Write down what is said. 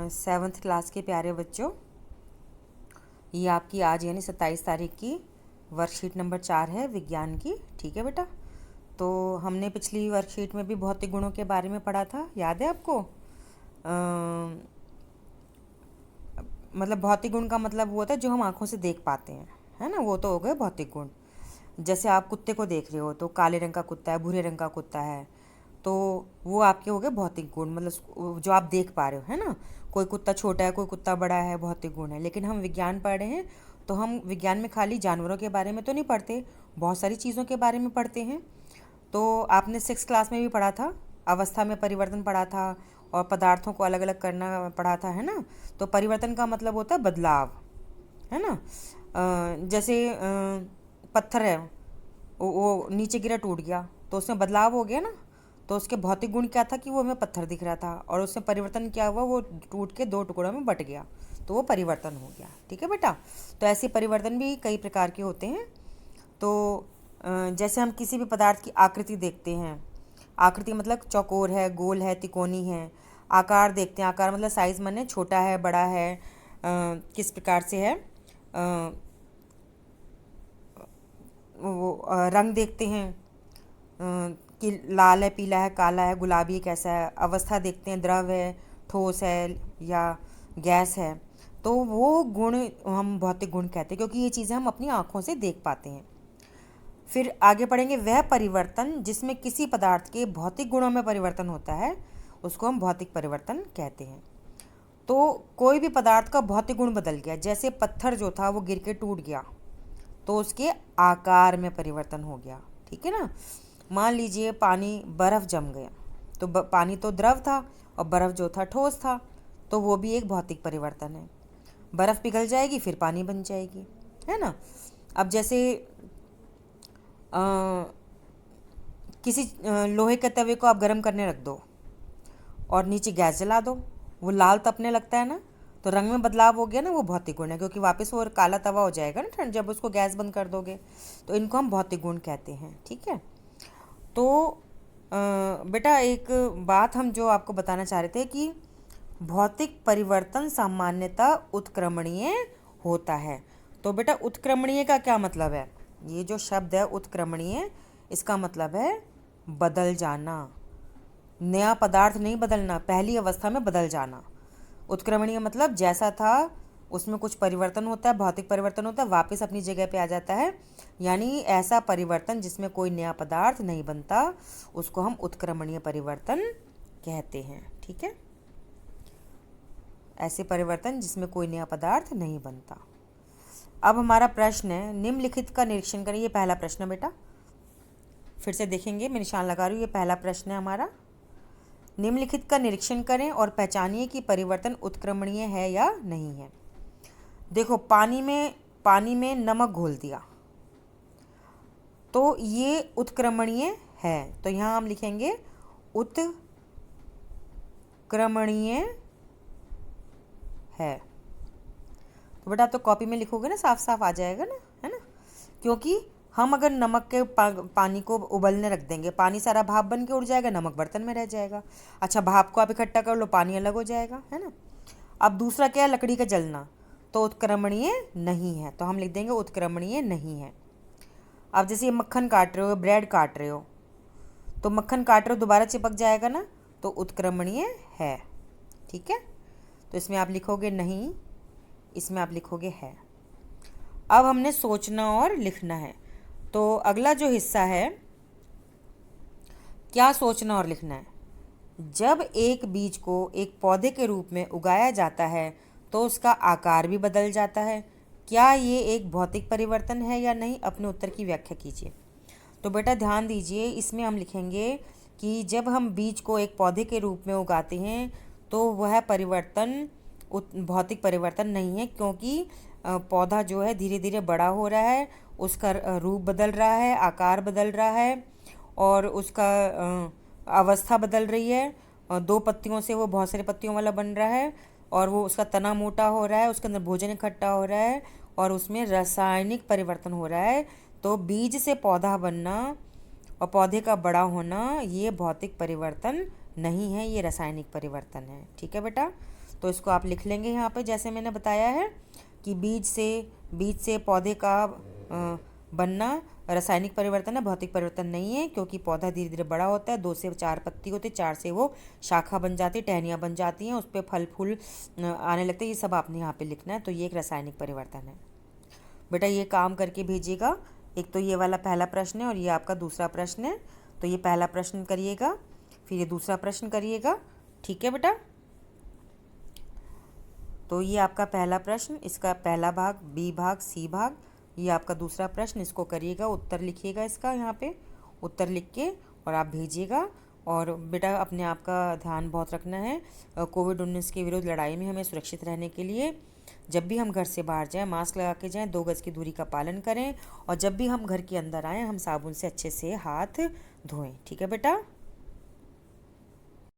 Seventh class के प्यारे बच्चों, ये आपकी आज यानी 27 तारीख की वर्कशीट नंबर 4 है विज्ञान की। ठीक है बेटा, तो हमने पिछली वर्कशीट में भी भौतिक गुणों के बारे में पढ़ा था, याद है आपको? मतलब भौतिक गुण का मतलब वो होता है जो हम आँखों से देख पाते हैं, है ना, वो तो हो गए भौतिक गुण। जैसे आप कुत्ते को देख रहे हो तो काले रंग का कुत्ता है, भूरे रंग का कुत्ता है, तो वो आपके हो गए भौतिक गुण, मतलब जो आप देख पा रहे हो, है ना। कोई कुत्ता छोटा है, कोई कुत्ता बड़ा है, भौतिक गुण है। लेकिन हम विज्ञान पढ़ रहे हैं तो हम विज्ञान में खाली जानवरों के बारे में तो नहीं पढ़ते, बहुत सारी चीज़ों के बारे में पढ़ते हैं। तो आपने 6 क्लास में भी पढ़ा था, अवस्था में परिवर्तन पढ़ा था और पदार्थों को अलग अलग करना पढ़ा था, है ना। तो परिवर्तन का मतलब होता है बदलाव, है ना। जैसे पत्थर है, वो नीचे गिरा, टूट गया, तो उसमें बदलाव हो गया ना। तो उसके भौतिक गुण क्या था कि वो हमें पत्थर दिख रहा था, और उसमें परिवर्तन क्या हुआ, वो टूट के 2 टुकड़ों में बट गया, तो वो परिवर्तन हो गया। ठीक है बेटा, तो ऐसे परिवर्तन भी कई प्रकार के होते हैं। तो जैसे हम किसी भी पदार्थ की आकृति देखते हैं, आकृति मतलब चौकोर है, गोल है, तिकोनी है। आकार देखते हैं, आकार मतलब साइज़, माने छोटा है, बड़ा है, किस प्रकार से है। वो रंग देखते हैं कि लाल है, पीला है, काला है, गुलाबी कैसा है। अवस्था देखते हैं, द्रव है, ठोस है या गैस है। तो वो गुण हम भौतिक गुण कहते हैं, क्योंकि ये चीज़ें हम अपनी आँखों से देख पाते हैं। फिर आगे पढ़ेंगे, वह परिवर्तन जिसमें किसी पदार्थ के भौतिक गुणों में परिवर्तन होता है उसको हम भौतिक परिवर्तन कहते हैं। तो कोई भी पदार्थ का भौतिक गुण बदल गया, जैसे पत्थर जो था वो गिर के टूट गया तो उसके आकार में परिवर्तन हो गया। ठीक है ना। मान लीजिए पानी, बर्फ़ जम गया, तो पानी तो द्रव था और बर्फ़ जो था ठोस था, तो वो भी एक भौतिक परिवर्तन है। बर्फ़ पिघल जाएगी फिर पानी बन जाएगी, है ना। अब जैसे किसी लोहे के तवे को आप गर्म करने रख दो और नीचे गैस जला दो, वो लाल तपने लगता है ना, तो रंग में बदलाव हो गया ना, वो भौतिक गुण है, क्योंकि वापस वो काला तवा हो जाएगा ना ठंड, जब उसको गैस बंद कर दोगे। तो इनको हम भौतिक गुण कहते हैं। ठीक है। तो बेटा एक बात हम जो आपको बताना चाह रहे थे कि भौतिक परिवर्तन सामान्यतः उत्क्रमणीय होता है। तो बेटा उत्क्रमणीय का क्या मतलब है? ये जो शब्द है उत्क्रमणीय, इसका मतलब है बदल जाना। नया पदार्थ नहीं बदलना, पहली अवस्था में बदल जाना। उत्क्रमणीय मतलब जैसा था उसमें कुछ परिवर्तन होता है, भौतिक परिवर्तन होता है, वापस अपनी जगह पे आ जाता है। यानी ऐसा परिवर्तन जिसमें कोई नया पदार्थ नहीं बनता, उसको हम उत्क्रमणीय परिवर्तन कहते हैं। ठीक है, ऐसे परिवर्तन जिसमें कोई नया पदार्थ नहीं बनता। अब हमारा प्रश्न है, निम्नलिखित का निरीक्षण करें। ये पहला प्रश्न है बेटा, फिर से देखेंगे, मैं निशान लगा रही हूँ, ये पहला प्रश्न है हमारा। निम्नलिखित का निरीक्षण करें और पहचानिए कि परिवर्तन उत्क्रमणीय है या नहीं है। देखो, पानी में नमक घोल दिया तो ये उत्क्रमणीय है, तो यहाँ हम लिखेंगे उत्क्रमणीय है। तो बेटा आप तो कॉपी में लिखोगे ना, साफ साफ आ जाएगा ना, है ना। क्योंकि हम अगर नमक के पानी को उबलने रख देंगे, पानी सारा भाप बन के उड़ जाएगा, नमक बर्तन में रह जाएगा। अच्छा, भाप को आप इकट्ठा कर लो, पानी अलग हो जाएगा, है ना। अब दूसरा क्या है, लकड़ी का जलना, तो उत्क्रमणीय नहीं है, तो हम लिख देंगे उत्क्रमणीय नहीं है। अब जैसे ये मक्खन काट रहे हो, ब्रेड काट रहे हो, तो मक्खन काट रहे हो दोबारा चिपक जाएगा ना, तो उत्क्रमणीय है। ठीक है, तो इसमें आप लिखोगे नहीं, इसमें आप लिखोगे है। अब हमने सोचना और लिखना है, तो अगला जो हिस्सा है, क्या सोचना और लिखना है। जब एक बीज को एक पौधे के रूप में उगाया जाता है तो उसका आकार भी बदल जाता है। क्या ये एक भौतिक परिवर्तन है या नहीं? अपने उत्तर की व्याख्या कीजिए। तो बेटा ध्यान दीजिए, इसमें हम लिखेंगे कि जब हम बीज को एक पौधे के रूप में उगाते हैं तो वह परिवर्तन भौतिक परिवर्तन नहीं है, क्योंकि पौधा जो है धीरे धीरे बड़ा हो रहा है, उसका रूप बदल रहा है, आकार बदल रहा है, और उसका अवस्था बदल रही है। 2 पत्तियों से वो बहुत सारे पत्तियों वाला बन रहा है, और वो उसका तना मोटा हो रहा है, उसके अंदर भोजन इकट्ठा हो रहा है, और उसमें रासायनिक परिवर्तन हो रहा है। तो बीज से पौधा बनना और पौधे का बड़ा होना, ये भौतिक परिवर्तन नहीं है, ये रासायनिक परिवर्तन है। ठीक है बेटा, तो इसको आप लिख लेंगे यहाँ पे, जैसे मैंने बताया है कि बीज से पौधे का बनना रासायनिक परिवर्तन है, भौतिक परिवर्तन नहीं है, क्योंकि पौधा धीरे धीरे बड़ा होता है। 2 से 4 पत्ती होती है, 4 से वो शाखा बन जाती है, टहनियाँ बन जाती हैं, उस पर फल फूल आने लगते हैं। ये सब आपने यहाँ पे लिखना है। तो ये एक रासायनिक परिवर्तन है। बेटा ये काम करके भेजिएगा। एक तो ये वाला पहला प्रश्न है और ये आपका दूसरा प्रश्न है। तो ये पहला प्रश्न करिएगा, फिर ये दूसरा प्रश्न करिएगा। ठीक है बेटा। तो ये आपका पहला प्रश्न, इसका पहला भाग, बी भाग, सी भाग। ये आपका दूसरा प्रश्न, इसको करिएगा, उत्तर लिखिएगा इसका, यहाँ पे उत्तर लिख के और आप भेजिएगा। और बेटा अपने आप का ध्यान बहुत रखना है। कोविड-19 के विरुद्ध लड़ाई में हमें सुरक्षित रहने के लिए जब भी हम घर से बाहर जाएं मास्क लगा के जाएं, 2 गज की दूरी का पालन करें, और जब भी हम घर के अंदर आएँ हम साबुन से अच्छे से हाथ धोएं। ठीक है बेटा।